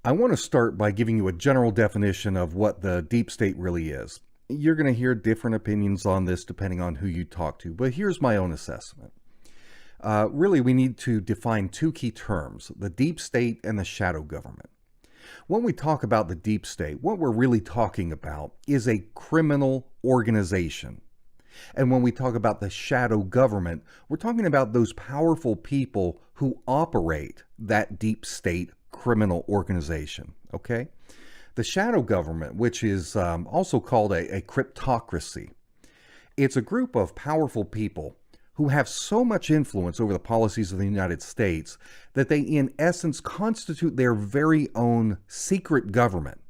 I want to start by giving you a general definition of what the deep state really is. You're going to hear different opinions on this depending on who you talk to, but here's my own assessment. Really, we need to define two key terms, the deep state and the shadow government. When we talk about the deep state, what we're really talking about is a criminal organization. And when we talk about the shadow government, we're talking about those powerful people who operate that deep state criminal organization, okay? The shadow government, which is also called a cryptocracy, it's a group of powerful people who have so much influence over the policies of the United States that they, in essence, constitute their very own secret government,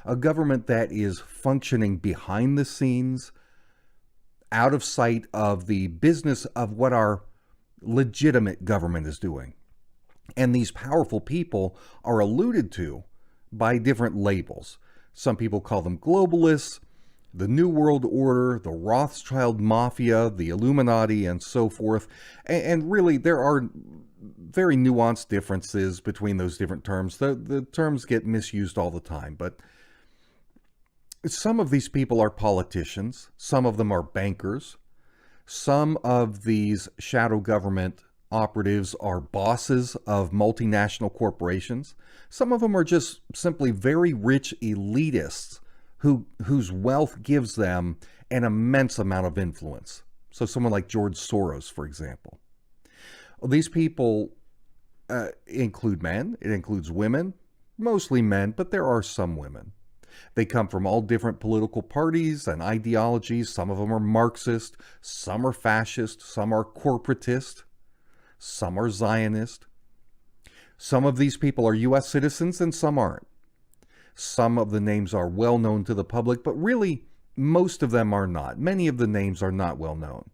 a government that is functioning behind the scenes, out of sight of the business of what our legitimate government is doing. And these powerful people are alluded to by different labels. Some people call them globalists, the New World Order, the Rothschild Mafia, the Illuminati, and so forth. And really, there are very nuanced differences between those different terms. The terms get misused all the time, but some of these people are politicians. Some of them are bankers. Some of these shadow government operatives are bosses of multinational corporations. Some of them are just simply very rich elitists whose wealth gives them an immense amount of influence. So someone like George Soros, for example. Well, these people include men. It includes women, mostly men, but there are some women. They come from all different political parties and ideologies. Some of them are Marxist, some are fascist, some are corporatist, some are Zionist. Some of these people are U.S. citizens and some aren't. Some of the names are well known to the public, but really most of them are not. Many of the names are not well known.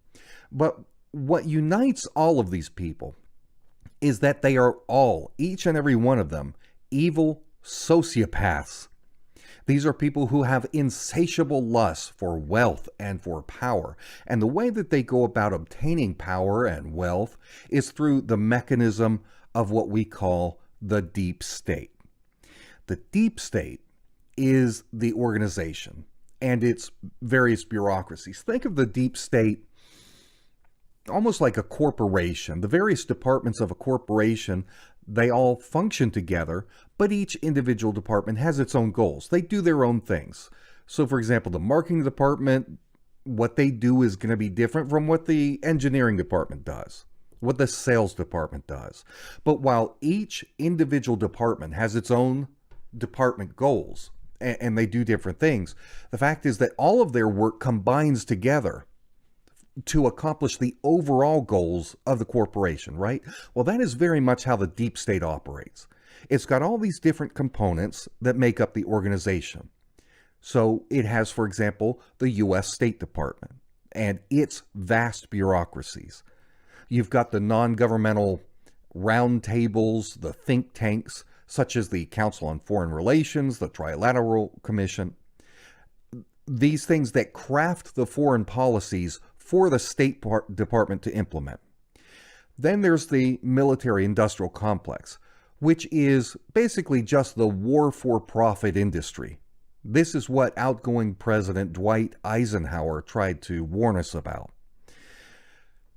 But what unites all of these people is that they are all, each and every one of them, evil sociopaths. These are people who have insatiable lust for wealth and for power. And the way that they go about obtaining power and wealth is through the mechanism of what we call the deep state. The deep state is the organization and its various bureaucracies. Think of the deep state almost like a corporation. The various departments of a corporation, they all function together, but each individual department has its own goals. They do their own things. So for example, the marketing department, what they do is going to be different from what the engineering department does, what the sales department does. But while each individual department has its own department goals and they do different things, the fact is that all of their work combines together to accomplish the overall goals of the corporation, right? Well, that is very much how the deep state operates. It's got all these different components that make up the organization. So it has, for example, the U.S. State Department and its vast bureaucracies. You've got the non-governmental roundtables, the think tanks, such as the Council on Foreign Relations, the Trilateral Commission. These things that craft the foreign policies for the State Department to implement. Then there's the military-industrial complex, which is basically just the war-for-profit industry. This is what outgoing President Dwight Eisenhower tried to warn us about.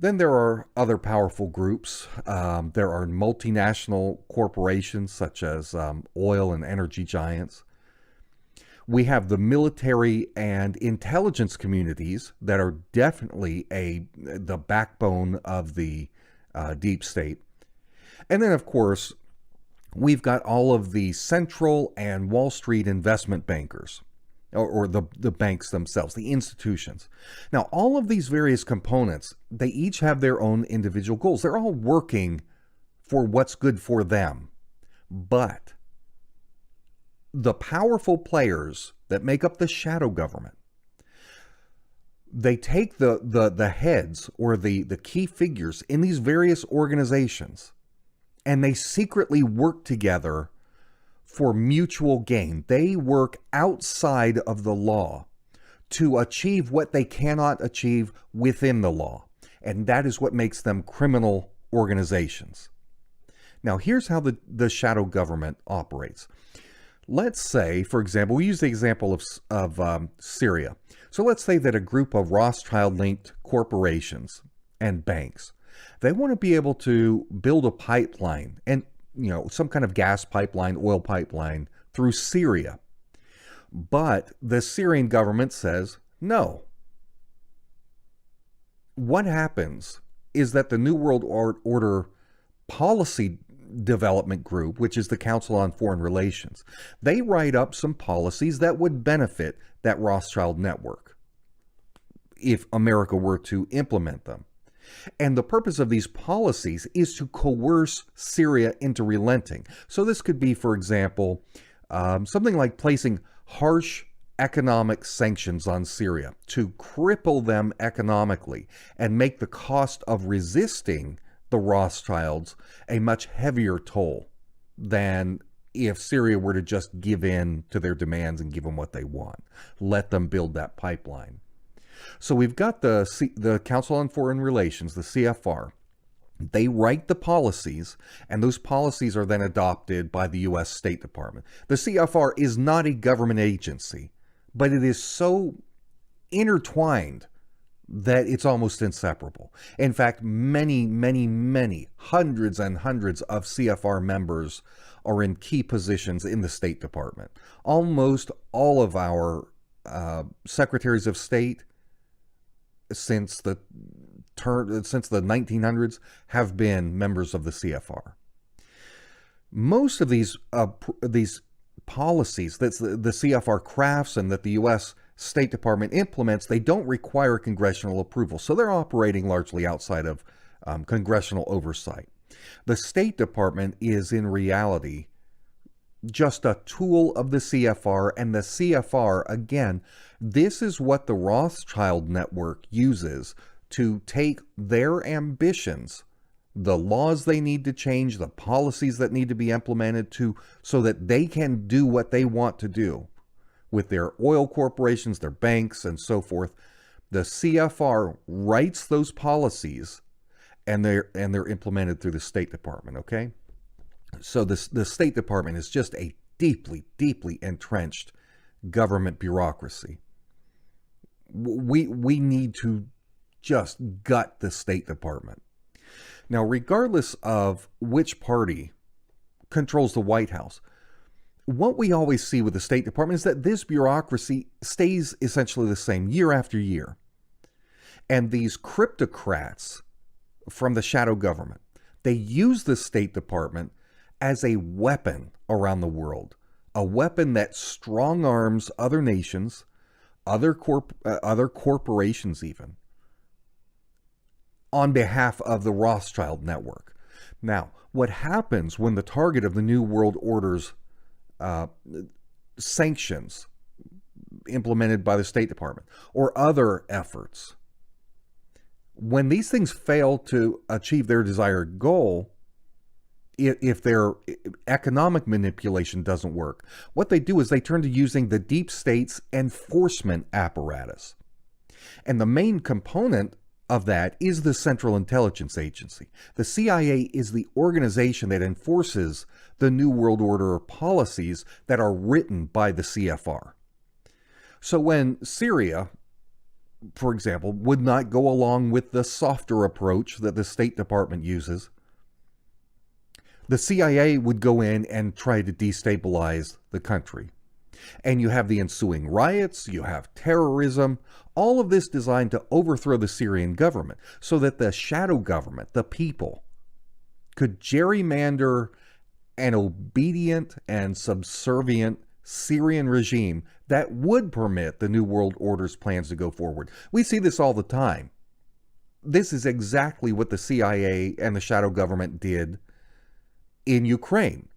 Then there are other powerful groups. There are multinational corporations such as oil and energy giants. We have the military and intelligence communities that are definitely the backbone of the deep state. And then, of course, we've got all of the central and Wall Street investment bankers, or the banks themselves, the institutions. Now, all of these various components, they each have their own individual goals. They're all working for what's good for them. But the powerful players that make up the shadow government, they take the heads or the key figures in these various organizations and they secretly work together for mutual gain. They work outside of the law to achieve what they cannot achieve within the law. And that is what makes them criminal organizations. Now, here's how the shadow government operates. Let's say, for example, we use the example of Syria. So let's say that a group of Rothschild-linked corporations and banks, they want to be able to build a pipeline and, some kind of gas pipeline, oil pipeline through Syria. But the Syrian government says no. What happens is that the New World Order policy development group, which is the Council on Foreign Relations, they write up some policies that would benefit that Rothschild network if America were to implement them. And the purpose of these policies is to coerce Syria into relenting. So this could be, for example, something like placing harsh economic sanctions on Syria to cripple them economically and make the cost of resisting the Rothschilds a much heavier toll than if Syria were to just give in to their demands and give them what they want. Let them build that pipeline. So we've got the Council on Foreign Relations, the CFR. They write the policies, and those policies are then adopted by the U.S. State Department. The CFR is not a government agency, but it is so intertwined that it's almost inseparable. In fact, many, hundreds and hundreds of CFR members are in key positions in the State Department. Almost all of our secretaries of state since the 1900s have been members of the CFR. Most of these policies that the CFR crafts and that the U.S. State Department implements, they don't require congressional approval. So they're operating largely outside of congressional oversight. The State Department is in reality just a tool of the CFR, and the CFR, again, this is what the Rothschild network uses to take their ambitions, the laws they need to change, the policies that need to be implemented so that they can do what they want to do with their oil corporations, their banks, and so forth. The CFR writes those policies, and they're implemented through the State Department, okay? So the State Department is just a deeply, deeply entrenched government bureaucracy. We need to just gut the State Department. Now, regardless of which party controls the White House, what we always see with the State Department is that this bureaucracy stays essentially the same year after year. And these cryptocrats from the shadow government, they use the State Department as a weapon around the world, a weapon that strong arms other nations, other corporations even, on behalf of the Rothschild network. Now, what happens when the target of the New World Order's sanctions implemented by the State Department or other efforts, when these things fail to achieve their desired goal, if their economic manipulation doesn't work, what they do is they turn to using the deep state's enforcement apparatus. And the main component of that is the Central Intelligence Agency. The CIA is the organization that enforces the New World Order policies that are written by the CFR. So when Syria, for example, would not go along with the softer approach that the State Department uses, the CIA would go in and try to destabilize the country. And you have the ensuing riots, you have terrorism, all of this designed to overthrow the Syrian government so that the shadow government, the people, could gerrymander an obedient and subservient Syrian regime that would permit the New World Order's plans to go forward. We see this all the time. This is exactly what the CIA and the shadow government did in Ukraine.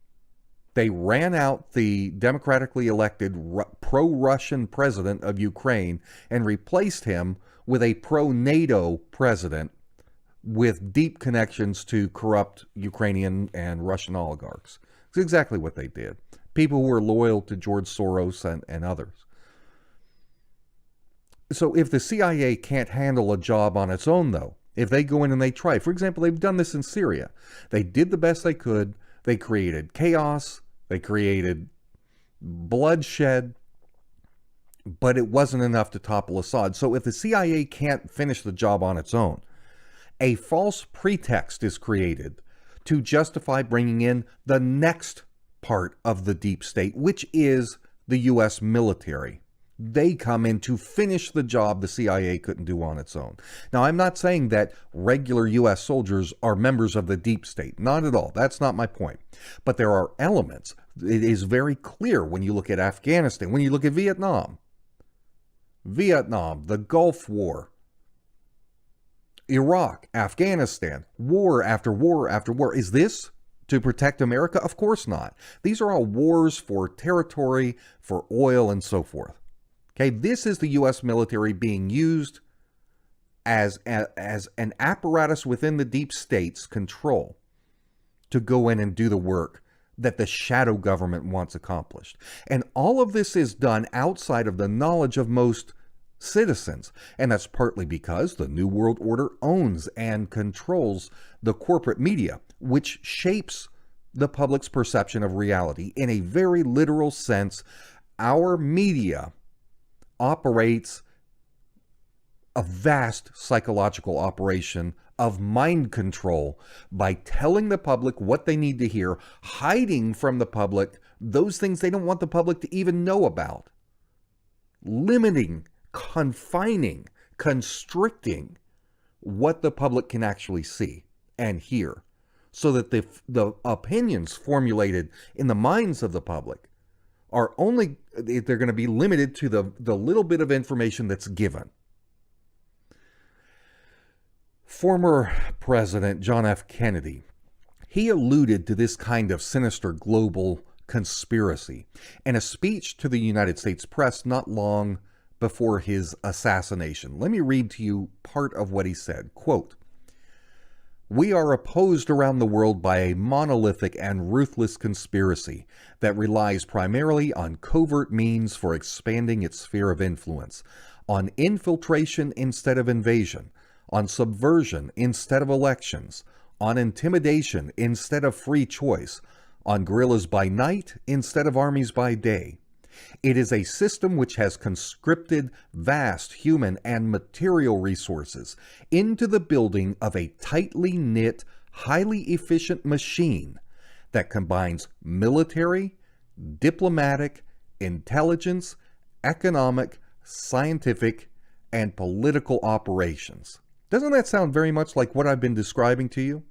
They ran out the democratically elected pro-Russian president of Ukraine and replaced him with a pro-NATO president with deep connections to corrupt Ukrainian and Russian oligarchs. It's exactly what they did. People who were loyal to George Soros and others. So if the CIA can't handle a job on its own, though, if they go in and they try, for example, they've done this in Syria. They did the best they could. They created chaos. They created bloodshed, but it wasn't enough to topple Assad. So if the CIA can't finish the job on its own, a false pretext is created to justify bringing in the next part of the deep state, which is the U.S. military. They come in to finish the job the CIA couldn't do on its own. Now, I'm not saying that regular U.S. soldiers are members of the deep state. Not at all. That's not my point. But there are elements. It is very clear when you look at Afghanistan, when you look at Vietnam, the Gulf War, Iraq, Afghanistan, war after war after war. Is this to protect America? Of course not. These are all wars for territory, for oil, and so forth. Okay, this is the U.S. military being used as an apparatus within the deep state's control to go in and do the work that the shadow government wants accomplished. And all of this is done outside of the knowledge of most citizens. And that's partly because the New World Order owns and controls the corporate media, which shapes the public's perception of reality. In a very literal sense, our media operates a vast psychological operation of mind control by telling the public what they need to hear, hiding from the public those things they don't want the public to even know about, limiting, confining, constricting what the public can actually see and hear, so that the opinions formulated in the minds of the public are only, they're going to be limited to the little bit of information that's given. Former President John F. Kennedy, he alluded to this kind of sinister global conspiracy in a speech to the United States press not long before his assassination. Let me read to you part of what he said. Quote, "We are opposed around the world by a monolithic and ruthless conspiracy that relies primarily on covert means for expanding its sphere of influence, on infiltration instead of invasion, on subversion instead of elections, on intimidation instead of free choice, on guerrillas by night instead of armies by day. It is a system which has conscripted vast human and material resources into the building of a tightly knit, highly efficient machine that combines military, diplomatic, intelligence, economic, scientific, and political operations." Doesn't that sound very much like what I've been describing to you?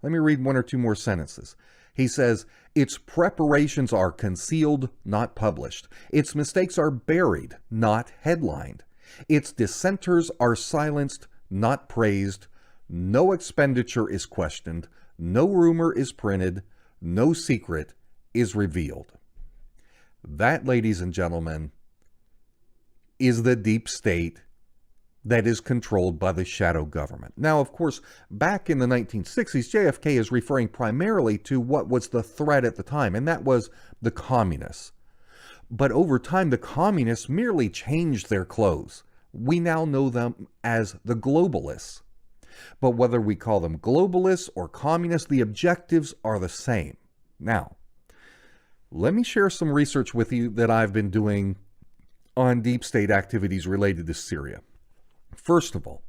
Let me read one or two more sentences. He says, "Its preparations are concealed, not published. Its mistakes are buried, not headlined. Its dissenters are silenced, not praised. No expenditure is questioned. No rumor is printed. No secret is revealed." That, ladies and gentlemen, is the deep state that is controlled by the shadow government. Now, of course, back in the 1960s, JFK is referring primarily to what was the threat at the time, and that was the communists. But over time, the communists merely changed their clothes. We now know them as the globalists. But whether we call them globalists or communists, the objectives are the same. Now, let me share some research with you that I've been doing on deep state activities related to Syria. First of all,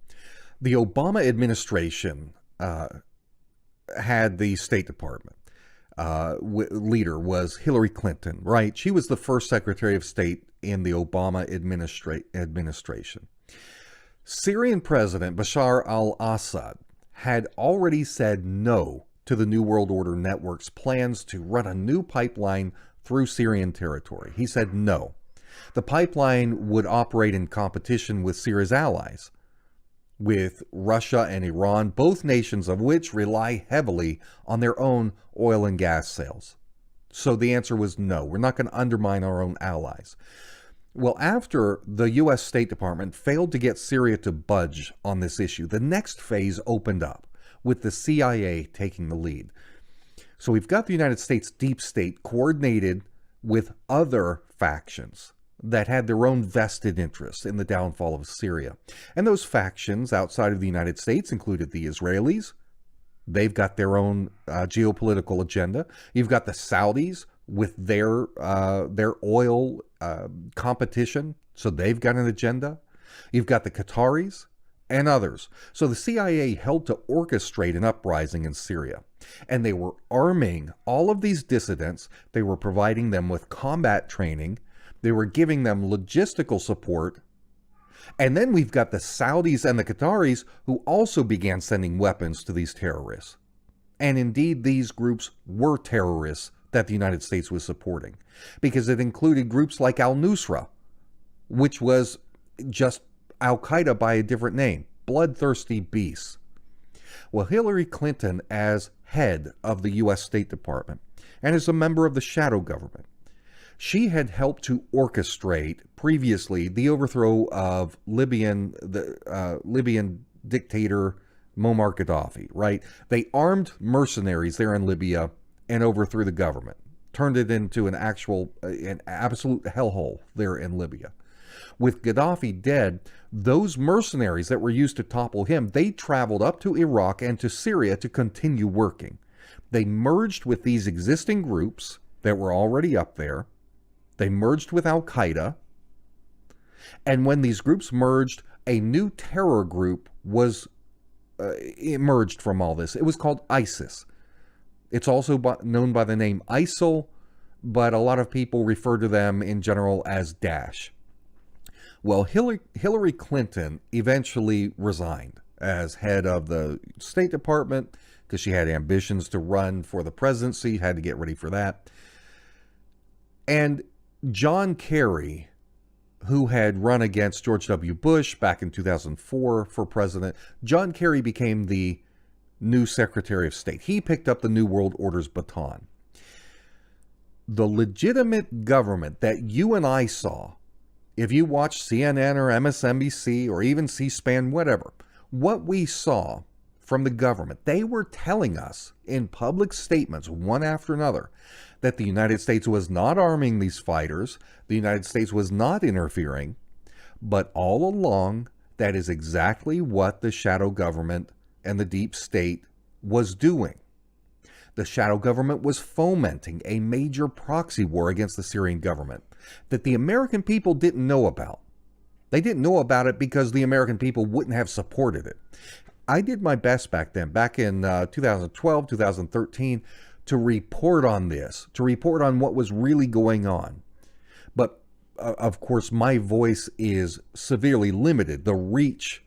the Obama administration had the State Department. Leader was Hillary Clinton, right? She was the first Secretary of State in the Obama administration. Syrian President Bashar al-Assad had already said no to the New World Order Network's plans to run a new pipeline through Syrian territory. He said no. The pipeline would operate in competition with Syria's allies, with Russia and Iran, both nations of which rely heavily on their own oil and gas sales. So the answer was no, we're not going to undermine our own allies. Well, after the U.S. State Department failed to get Syria to budge on this issue, the next phase opened up, with the CIA taking the lead. So we've got the United States deep state coordinated with other factions that had their own vested interests in the downfall of Syria. And those factions outside of the United States included the Israelis. They've got their own geopolitical agenda. You've got the Saudis, with their oil competition. So they've got an agenda. You've got the Qataris and others. So the CIA helped to orchestrate an uprising in Syria. And they were arming all of these dissidents. They were providing them with combat training. They were giving them logistical support. And then we've got the Saudis and the Qataris who also began sending weapons to these terrorists. And indeed, these groups were terrorists that the United States was supporting, because it included groups like al-Nusra, which was just Al-Qaeda by a different name, bloodthirsty beasts. Well, Hillary Clinton, as head of the U.S. State Department and as a member of the shadow government, she had helped to orchestrate previously the overthrow of Libyan dictator Muammar Gaddafi, right? They armed mercenaries there in Libya and overthrew the government, turned it into an absolute hellhole there in Libya. With Gaddafi dead, those mercenaries that were used to topple him, they traveled up to Iraq and to Syria to continue working. They merged with these existing groups that were already up there. They merged with Al-Qaeda. And when these groups merged, a new terror group was emerged from all this. It was called ISIS. It's also known by the name ISIL, but a lot of people refer to them in general as Daesh. Well, Hillary Clinton eventually resigned as head of the State Department because she had ambitions to run for the presidency, had to get ready for that. And John Kerry, who had run against George W. Bush back in 2004 for president, John Kerry became the new Secretary of State. He picked up the New World Order's baton. The legitimate government that you and I saw, if you watch CNN or MSNBC or even C-SPAN, whatever, what we saw from the government, they were telling us in public statements, one after another, that the United States was not arming these fighters, the United States was not interfering, but all along, that is exactly what the shadow government and the deep state was doing. The shadow government was fomenting a major proxy war against the Syrian government that the American people didn't know about. They didn't know about it because the American people wouldn't have supported it. I did my best back then, back in 2012, 2013, to report on this, to report on what was really going on. But, of course, my voice is severely limited. The reach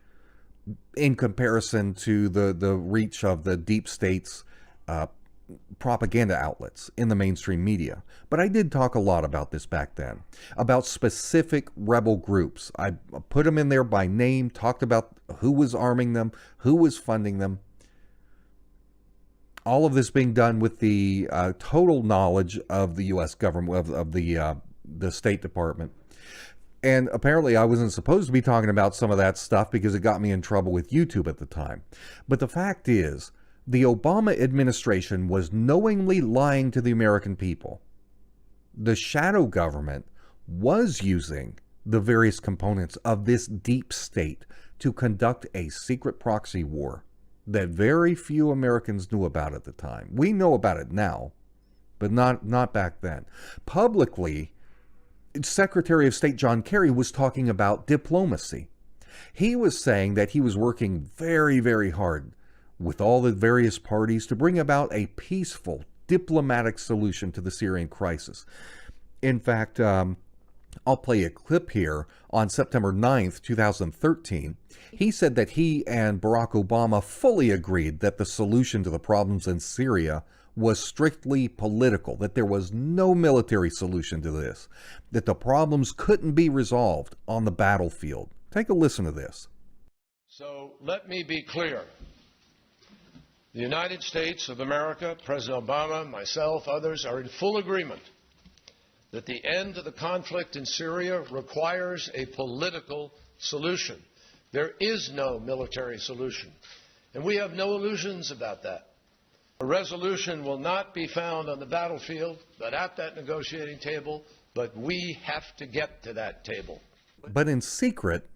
in comparison to the reach of the deep state's propaganda outlets in the mainstream media. But I did talk a lot about this back then, about specific rebel groups. I put them in there by name, talked about who was arming them, who was funding them. All of this being done with the total knowledge of the U.S. government, of the State Department. And apparently I wasn't supposed to be talking about some of that stuff because it got me in trouble with YouTube at the time. But the fact is, the Obama administration was knowingly lying to the American people. The shadow government was using the various components of this deep state to conduct a secret proxy war that very few Americans knew about at the time. We know about it now, but not back then. Publicly, Secretary of State John Kerry was talking about diplomacy. He was saying that he was working very, very hard with all the various parties to bring about a peaceful diplomatic solution to the Syrian crisis. In fact, I'll play a clip here. On September 9th, 2013, he said that he and Barack Obama fully agreed that the solution to the problems in Syria was strictly political, that there was no military solution to this, that the problems couldn't be resolved on the battlefield. Take a listen to this. So let me be clear. The United States of America, President Obama, myself, others are in full agreement that the end of the conflict in Syria requires a political solution. There is no military solution, and we have no illusions about that. A resolution will not be found on the battlefield, but at that negotiating table, but we have to get to that table. But in secret,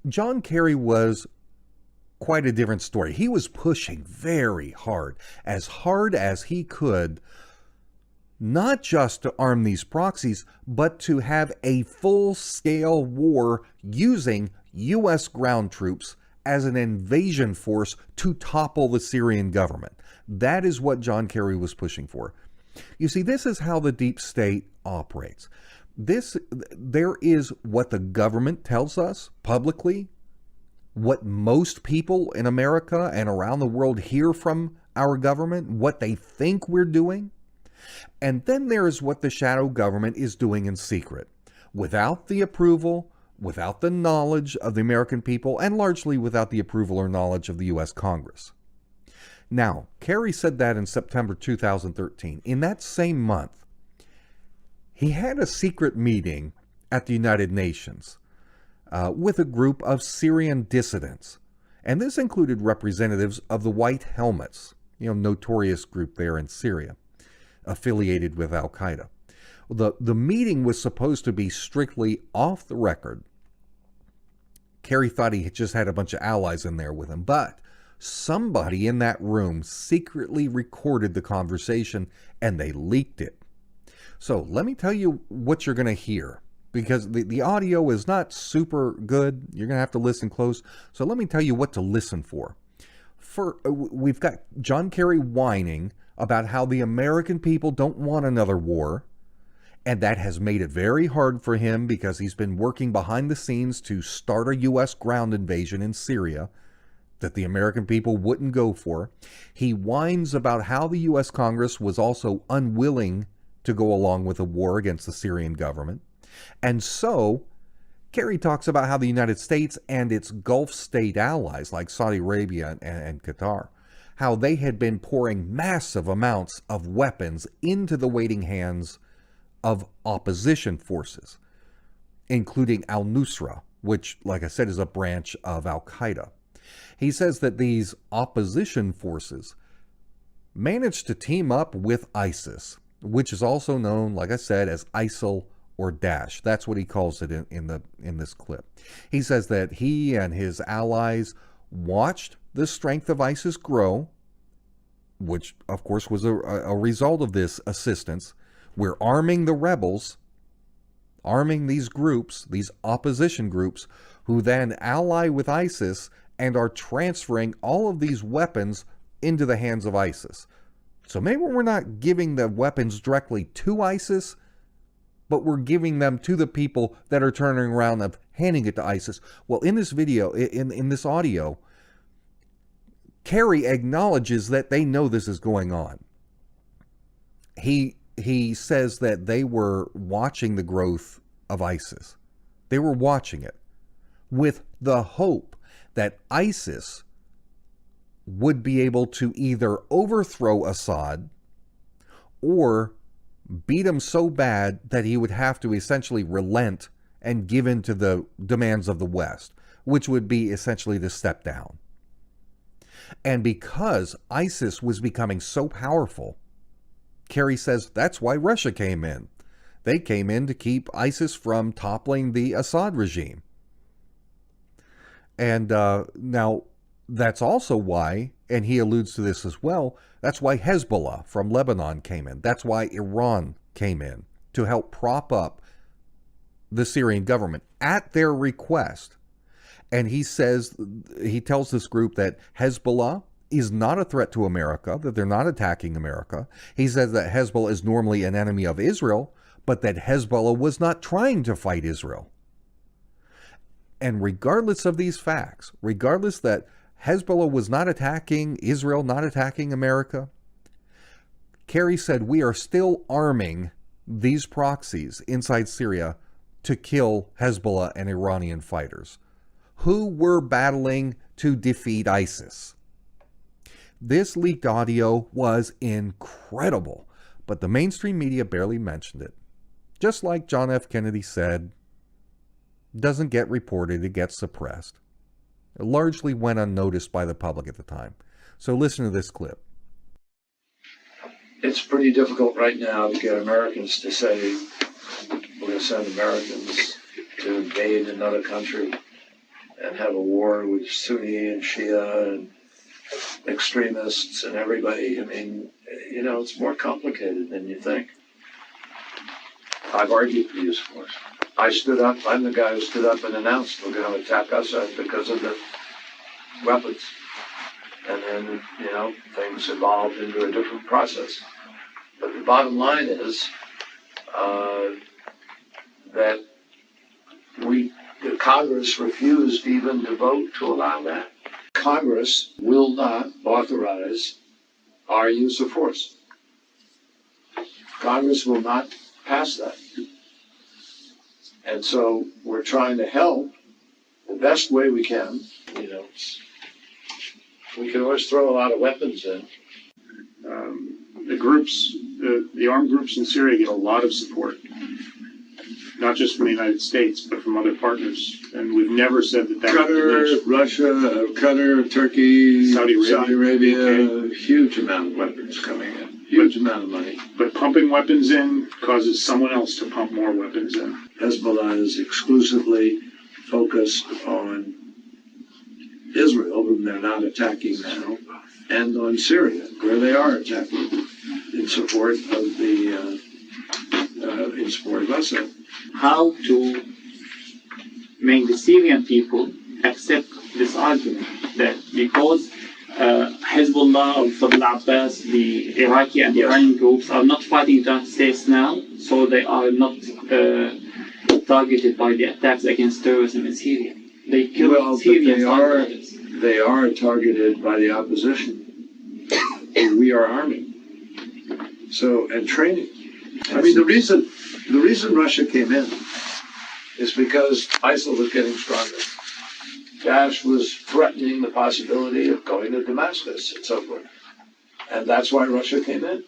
John Kerry was quite a different story. He was pushing very hard as he could, not just to arm these proxies, but to have a full-scale war using U.S. ground troops as an invasion force to topple the Syrian government. That is what John Kerry was pushing for. You see, this is how the deep state operates. There is what the government tells us publicly, what most people in America and around the world hear from our government, what they think we're doing. And then there is what the shadow government is doing in secret, without the approval, without the knowledge of the American people, and largely without the approval or knowledge of the U.S. Congress. Now, Kerry said that in September 2013. In that same month, he had a secret meeting at the United Nations with a group of Syrian dissidents. And this included representatives of the White Helmets, notorious group there in Syria, affiliated with Al-Qaeda. The meeting was supposed to be strictly off the record. Kerry thought he just had a bunch of allies in there with him, but somebody in that room secretly recorded the conversation and they leaked it. So let me tell you what you're going to hear, because the audio is not super good. You're going to have to listen close. So let me tell you what to listen for. We've got John Kerry whining about how the American people don't want another war, and that has made it very hard for him because he's been working behind the scenes to start a U.S. ground invasion in Syria that the American people wouldn't go for. He whines about how the U.S. Congress was also unwilling to go along with a war against the Syrian government. And so Kerry talks about how the United States and its Gulf state allies like Saudi Arabia and Qatar, how they had been pouring massive amounts of weapons into the waiting hands of opposition forces, including al-Nusra, which, like I said, is a branch of Al-Qaeda. He says that these opposition forces managed to team up with ISIS, which is also known, like I said, as ISIL or Daesh. That's what he calls it in this clip. He says that he and his allies watched the strength of ISIS grow, which of course was a result of this assistance. We're arming the rebels, arming these groups, these opposition groups, who then ally with ISIS and are transferring all of these weapons into the hands of ISIS. So maybe we're not giving the weapons directly to ISIS, but we're giving them to the people that are turning around and handing it to ISIS. Well, in this video, in this audio, Kerry acknowledges that they know this is going on. He says that they were watching the growth of ISIS. They were watching it with the hope that ISIS would be able to either overthrow Assad or beat him so bad that he would have to essentially relent and give in to the demands of the West, which would be essentially to step down. And because ISIS was becoming so powerful, Kerry says that's why Russia came in. They came in to keep ISIS from toppling the Assad regime. And now that's also why, and he alludes to this as well, that's why Hezbollah from Lebanon came in. That's why Iran came in to help prop up the Syrian government at their request. And he says, he tells this group that Hezbollah is not a threat to America, that they're not attacking America. He says that Hezbollah is normally an enemy of Israel, but that Hezbollah was not trying to fight Israel. And regardless of these facts, regardless that Hezbollah was not attacking Israel, not attacking America, Kerry said we are still arming these proxies inside Syria to kill Hezbollah and Iranian fighters who were battling to defeat ISIS. This leaked audio was incredible, but the mainstream media barely mentioned it. Just like John F. Kennedy said, doesn't get reported, it gets suppressed. It largely went unnoticed by the public at the time. So listen to this clip. It's pretty difficult right now to get Americans to say we're going to send Americans to invade another country and have a war with Sunni and Shia and extremists and everybody. I mean, it's more complicated than you think. I've argued for use of force. I stood up, I'm the guy who stood up and announced we're going to attack Assad because of the weapons. And then, things evolved into a different process. But the bottom line is that the Congress refused even to vote to allow that. Congress will not authorize our use of force. Congress will not pass that. And so we're trying to help the best way we can. We can always throw a lot of weapons in. The armed groups in Syria get a lot of support, not just from the United States, but from other partners. And we've never said that Qatar, Russia, Qatar, Turkey, Saudi Arabia, huge amount of weapons coming in, huge amount of money. But pumping weapons in causes someone else to pump more weapons in. Hezbollah is exclusively focused on Israel, whom they're not attacking now, and on Syria, where they are attacking in support of Assad. How to make the Syrian people accept this argument that because Hezbollah or Fadl Abbas, the Iraqi and Iranian groups are not fighting the United States now, so they are not targeted by the attacks against terrorism in Syria. They kill Syrians. They are targeted by the opposition. We are arming. And training. I mean, the reason Russia came in is because ISIL was getting stronger. Daesh was threatening the possibility of going to Damascus and so forth. And that's why Russia came in,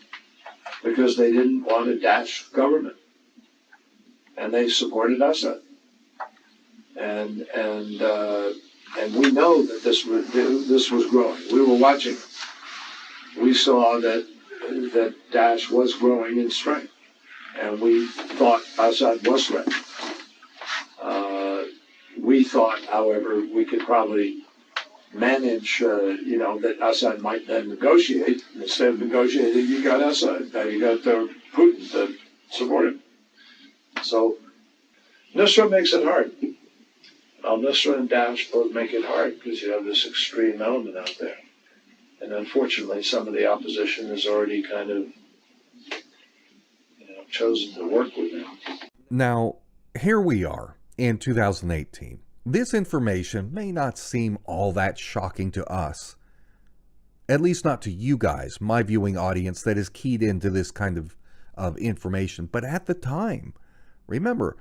because they didn't want a Daesh government. And they supported Assad. And we know that this was growing. We were watching it. We saw that Daesh was growing in strength, and we thought Assad was threatened. We thought, however, we could probably manage, that Assad might then negotiate. Instead of negotiating, you got Assad. Now you got Putin to support him. So Nusra makes it hard. Al-Nusra and Daesh both make it hard because you have this extreme element out there. And unfortunately, some of the opposition has already kind of, chosen to work with them. Now, here we are in 2018. This information may not seem all that shocking to us, at least not to you guys, my viewing audience that is keyed into this kind of information. But at the time, remember,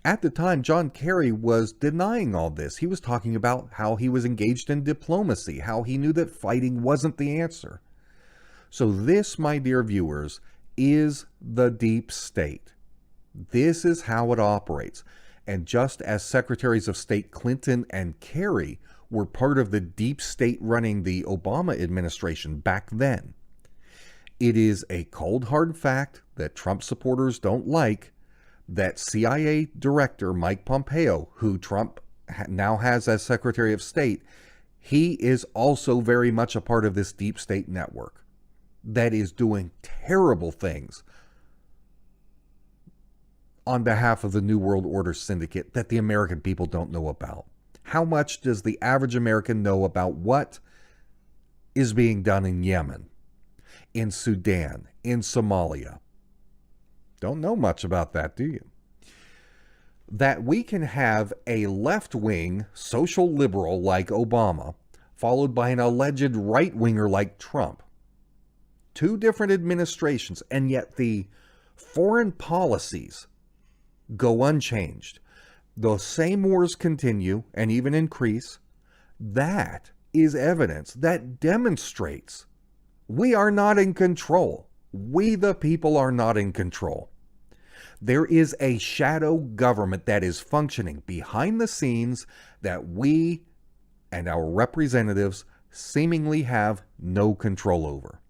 at the time, John Kerry was denying all this. He was talking about how he was engaged in diplomacy, how he knew that fighting wasn't the answer. So this, my dear viewers, is the deep state. This is how it operates. And just as Secretaries of State Clinton and Kerry were part of the deep state running the Obama administration back then, it is a cold hard fact that Trump supporters don't like that CIA Director Mike Pompeo, who Trump now has as Secretary of State, he is also very much a part of this deep state network that is doing terrible things on behalf of the New World Order syndicate that the American people don't know about. How much does the average American know about what is being done in Yemen, in Sudan, in Somalia? Don't know much about that, do you? That we can have a left-wing social liberal like Obama, followed by an alleged right-winger like Trump. Two different administrations, and yet the foreign policies go unchanged. The same wars continue and even increase. That is evidence that demonstrates we are not in control. We, the people, are not in control. There is a shadow government that is functioning behind the scenes that we and our representatives seemingly have no control over.